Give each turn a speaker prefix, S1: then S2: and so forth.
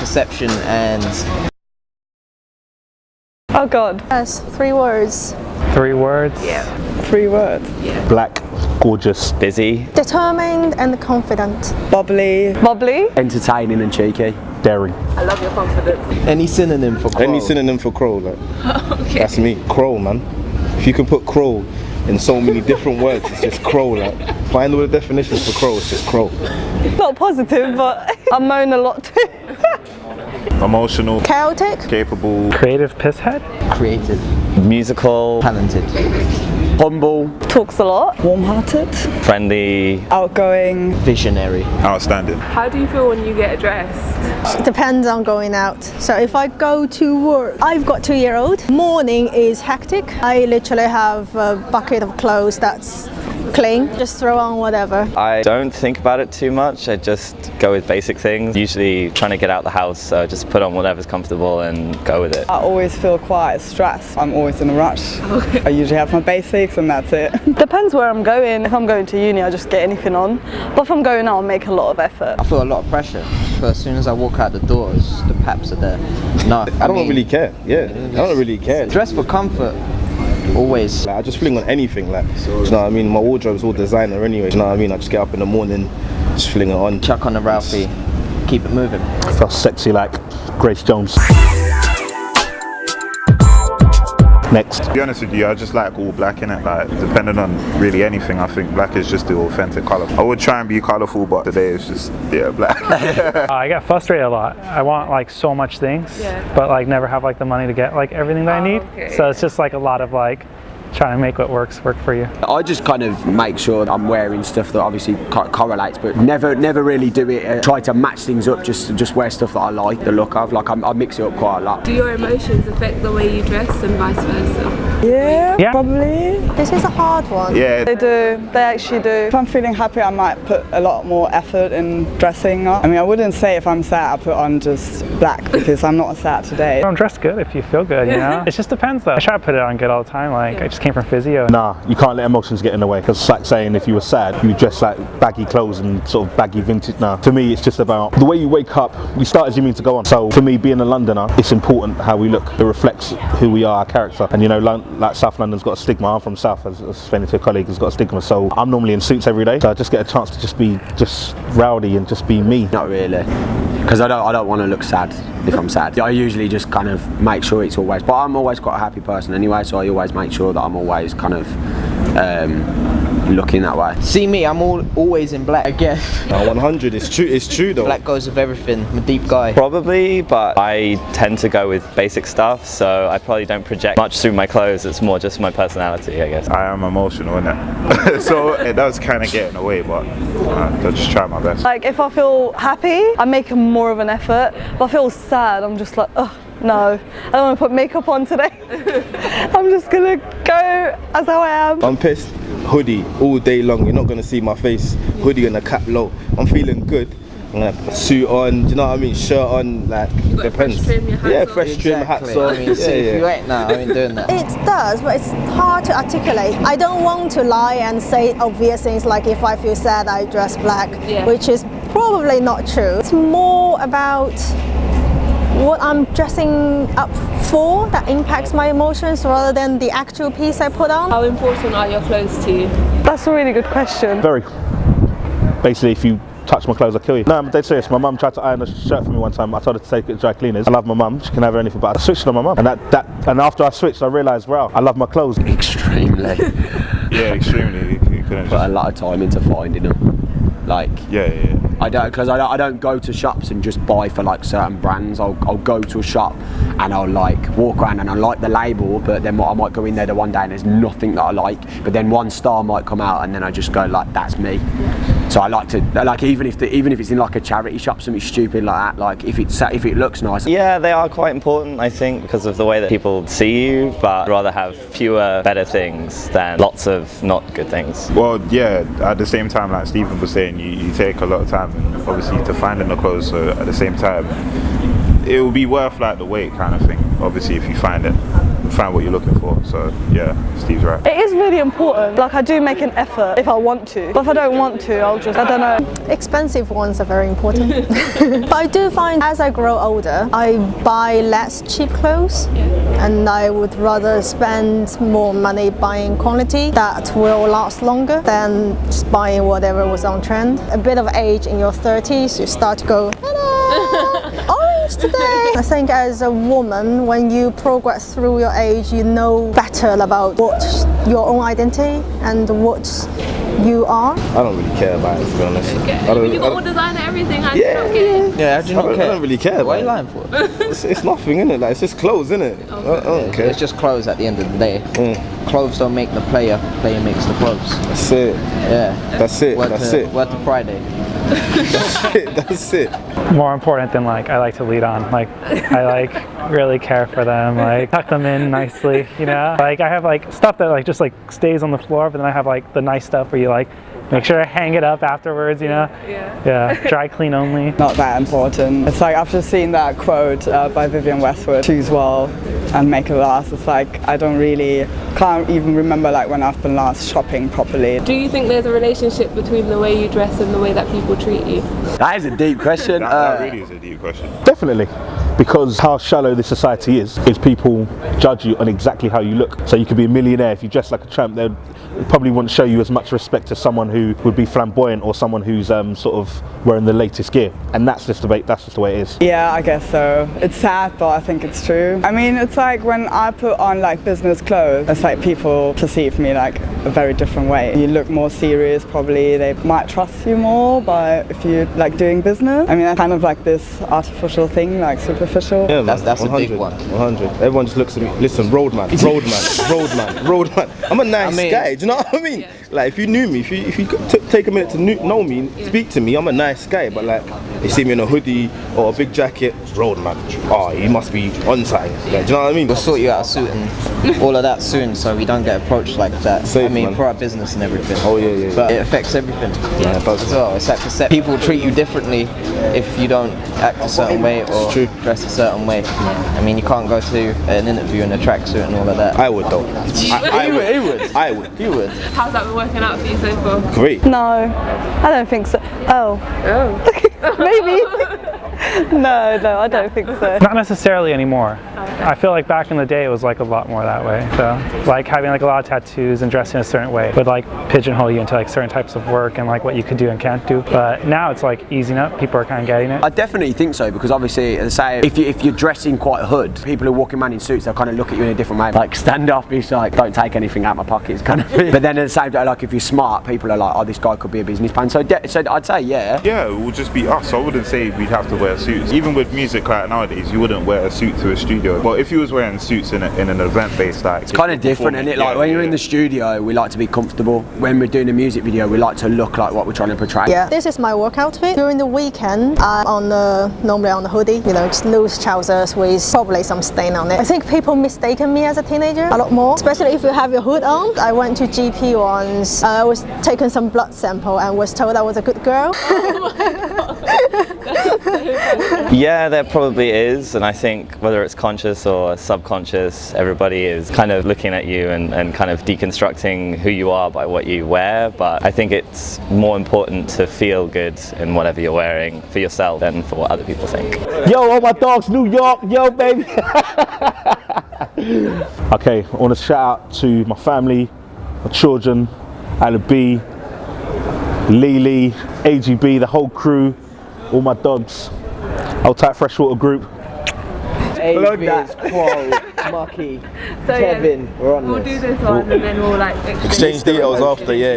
S1: perception and...
S2: Oh God.
S3: Yes, 3 words.
S4: 3 words?
S2: Yeah.
S4: 3 words.
S2: Yeah.
S5: Black, gorgeous,
S6: busy,
S3: Determined and confident.
S4: Bubbly.
S2: Bubbly.
S7: Entertaining and cheeky.
S5: daring.
S2: I love your confidence.
S1: Any synonym for crow?
S8: Any synonym for crow, like
S2: Okay.
S8: that's me. Crow, man. If you can put crow in so many different words, it's just crow. Like find all the definitions for crow. It's just crow.
S2: Not positive, but I moan a lot too.
S9: Emotional,
S3: Chaotic.
S9: capable,
S4: Creative pisshead?
S1: Creative,
S6: musical,
S1: talented,
S7: Humble.
S2: Talks a lot.
S4: Warm-hearted?
S6: friendly,
S4: Outgoing?
S1: visionary.
S9: outstanding.
S2: How do you feel when you get dressed?
S3: Depends on going out. So if I go to work, I've got 2-year-old. Morning is hectic. I literally have a bucket of clothes that's clean. Just throw on whatever.
S6: I don't think about it too much. I just go with basic things. Usually trying to get out the house, so just put on whatever's comfortable and go with it.
S4: I always feel quite stressed. I'm always in a rush.
S2: Okay.
S4: I usually have my basics and that's it.
S2: Depends where I'm going. If I'm going to uni, I just get anything on. But if I'm going out, I'll make a lot of effort.
S1: I feel a lot of pressure. But as soon as I walk out the doors, the paps are there. No,
S8: I don't really care. Yeah, I don't really care.
S1: Dress for comfort, always.
S8: Like, I just fling on anything. Like, do you know what I mean? My wardrobe's all designer anyway. Do you know what I mean? I just get up in the morning, just fling it on.
S1: Chuck on a Ralphie, keep it moving.
S5: I feel sexy like Grace Jones. Next.
S9: To be honest with you, I just like all black in it. Like, depending on really anything, I think black is just the authentic colour. I would try and be colourful, but today it's just, yeah, black.
S4: I get frustrated a lot. I want like so much things,
S2: Yeah.
S4: but like never have like the money to get like everything that I need.
S2: Okay.
S4: So it's just like a lot of like trying to make what works work for you.
S7: I just kind of make sure I'm wearing stuff that obviously correlates, but never really do it. Try to match things up. Just wear stuff that I like the look of. Like I mix it up quite a lot.
S10: Do your emotions affect the way you dress and vice versa?
S4: Yeah, probably.
S3: This is a hard one.
S9: Yeah,
S2: They do. They actually do.
S4: If I'm feeling happy, I might put a lot more effort in dressing up. I mean, I wouldn't say if I'm sad, I put on just black because I'm not sad today. I'm dressed good if you feel good, you know? It just depends though. I try to put it on good all the time. Like I just came from physio.
S5: Nah, you can't let emotions get in the way. Because it's like saying if you were sad, you dress like baggy clothes and sort of baggy vintage. Nah, for me, it's just about the way you wake up. We start as you mean to go on. So for me, being a Londoner, it's important how we look. It reflects who we are, our character. And you know, like South London's got a stigma. I'm from South, as I was explaining to a colleague, has got a stigma. So I'm normally in suits every day. So I just get a chance to just be rowdy and just be me.
S7: Not really, because I don't want to look sad if I'm sad. I usually just kind of make sure it's always, but I'm always quite a happy person anyway, so I always make sure that I'm always kind of looking that way.
S1: See me, I'm always in black again.
S8: 100. It's true though.
S1: Black goes with everything. I'm a deep guy.
S6: Probably, but I tend to go with basic stuff, so I probably don't project much through my clothes. It's more just my personality, I guess.
S9: I am emotional, innit? So it does kind of get in the way, but I just try my best.
S2: Like if I feel happy, I make more of an effort. If I feel sad, I'm just like, oh no, I don't want to put makeup on today. I'm just gonna go as how I am.
S8: I'm pissed. Hoodie all day long. You're not gonna see my face. Hoodie and a cap low. I'm feeling good. I'm gonna put a suit on. Do you know what I mean? Shirt on. Like depends.
S10: Fresh trim, your hats
S8: yeah,
S10: on.
S8: fresh trim, hats
S1: Exactly.
S8: on.
S1: I mean, see, if you ain't now, I ain't doing that.
S3: It does, but it's hard to articulate. I don't want to lie and say obvious things like if I feel sad, I dress black,
S10: Yeah.
S3: which is probably not true. It's more about what I'm dressing up for that impacts my emotions rather than the actual piece I put on.
S10: How important are your clothes to you?
S2: That's a really good question.
S5: Very. Basically, if you touch my clothes, I'll kill you. No, I'm dead serious. My mum tried to iron a shirt for me one time. I told her to take it to dry cleaners. I love my mum. She can have anything, but I switched on my mum. And after I switched, I realised, wow, I love my clothes.
S7: Extremely.
S9: Yeah, extremely. You couldn't
S7: Put a
S9: just...
S7: lot of time into finding them. Like.
S9: Yeah.
S7: I don't go to shops and just buy for like certain brands. I'll go to a shop and I'll like walk around and I like the label, but then I might go in there the one day and there's nothing that I like. But then one star might come out and then I just go like, that's me. So I like to like even if it's in like a charity shop, something stupid like that. Like if it looks nice.
S6: Yeah, they are quite important, I think, because of the way that people see you, but I'd rather have fewer better things than lots of not good things.
S9: Well, yeah, at the same time, like Stephen was saying, you take a lot of time, obviously, to finding the clothes, so at the same time, it will be worth like the wait kind of thing, obviously, if you find it find what you're looking for. So yeah, Steve's right.
S2: It is really important. Like I do make an effort if I want to, but if I don't want to, I'll just, I don't know.
S3: Expensive ones are very important. But I do find as I grow older, I buy less cheap clothes, and I would rather spend more money buying quality that will last longer than just buying whatever was on trend. A bit of age in your 30s, you start to go, orange today. I think as a woman, when you progress through your age, you know better about what your own identity and what you are.
S8: I don't really care about it, to be honest.
S10: You got all design and everything, how do you not care?
S1: Yeah, how do you not care?
S8: I don't really care.
S1: What are you lying for?
S8: It's nothing, innit? Like, it's just clothes, innit? I don't care.
S1: It's just clothes at the end of the day. Clothes don't make the player, player makes the clothes.
S8: That's it.
S1: Yeah.
S8: That's it.
S1: Word
S8: That's
S1: to,
S8: it.
S1: Word to Friday.
S8: That's it. That's it.
S4: More important than like I like to lead on. Like I like really care for them. Like tuck them in nicely. You know. Like I have like stuff that like just like stays on the floor, but then I have like the nice stuff where you like make sure to hang it up afterwards. You know. Yeah. Dry clean only. Not that important. It's like I've just seen that quote by Vivienne Westwood: "Choose well and make it last." It's like I can't even remember like when I've been last shopping properly.
S10: Do you think there's a relationship between the way you dress and the way that people treat you?
S7: That is a deep question.
S9: That really is a deep question.
S5: Definitely, because how shallow this society is people judge you on exactly how you look. So you could be a millionaire, if you dress like a tramp, they probably wouldn't show you as much respect as someone who would be flamboyant or someone who's sort of wearing the latest gear. And that's just the way it is.
S4: Yeah, I guess so. It's sad, but I think it's true. I mean, it's like when I put on like business clothes, it's like people perceive me like a very different way. You look more serious, probably they might trust you more, but if you're like doing business, I mean, that's kind of like this artificial thing, like superficial.
S8: Yeah,
S1: That's a big one.
S8: 100. Everyone just looks at me. Listen, roadman. I'm a nice guy. Do you know what I mean?
S10: Yeah.
S8: Like, if you knew me, if you take a minute to know me, speak to me, I'm a nice guy. But like, you see me in a hoodie or a big jacket, roadman. Oh, he must be on time. Like, do you know what I mean?
S1: We'll sort you out a suit and all of that soon, so we don't get approached like that.
S8: Safe,
S1: I mean,
S8: man.
S1: for our business and everything.
S8: Oh yeah.
S1: But it affects everything.
S8: Yeah, it does.
S1: As well. It's like people treat you differently if you don't act a certain way or dress a certain way. I mean, you can't go to an interview in a tracksuit and all of that.
S8: I would though. I would.
S1: You would.
S10: How's that been working out for you so far?
S8: Great.
S2: No, I don't think so. Oh. Maybe. No, I don't think so.
S4: Not necessarily anymore. I feel like back in the day it was like a lot more that way. So like having like a lot of tattoos and dressing a certain way would like pigeonhole you into like certain types of work and like what you could do and can't do. But now it's like easing up. People are kind of getting it.
S7: I definitely think so, because obviously, as I say, if you're dressing quite a hood, people who are walking around in suits, they'll kind of look at you in a different way. Like stand up, it's like don't take anything out my pockets kind of thing. But then at the same time, like if you're smart, people are like, oh, this guy could be a businessman. So I'd say yeah.
S9: Yeah, it would just be us. I wouldn't say we'd have to wear suits. Even with music like nowadays, you wouldn't wear a suit to a studio. But if you was wearing suits in an event-based, like
S7: it's kind of different, isn't it? Like when you're in the studio, we like to be comfortable. When we're doing a music video, we like to look like what we're trying to portray.
S3: Yeah, this is my work outfit. During the weekend, I'm normally on the hoodie, you know, just loose trousers with probably some stain on it. I think people mistaken me as a teenager a lot more, especially if you have your hood on. I went to GP once. I was taken some blood sample and was told I was a good girl.
S10: Oh my God. That's so funny.
S6: Yeah, there probably is, and I think whether it's conscious or subconscious, everybody is kind of looking at you and kind of deconstructing who you are by what you wear. But I think it's more important to feel good in whatever you're wearing for yourself than for what other people think.
S5: Yo, all my dogs, New York, yo, baby. Okay, I want to shout out to my family, my children, Ala B, Lily, AGB, the whole crew, all my dogs, Old Tight Freshwater Group.
S1: Avis, Quo, Mucky,
S10: So
S1: Kevin, we're on
S10: we'll
S1: this.
S10: do this one and then we'll like
S8: Exchange details after, yeah.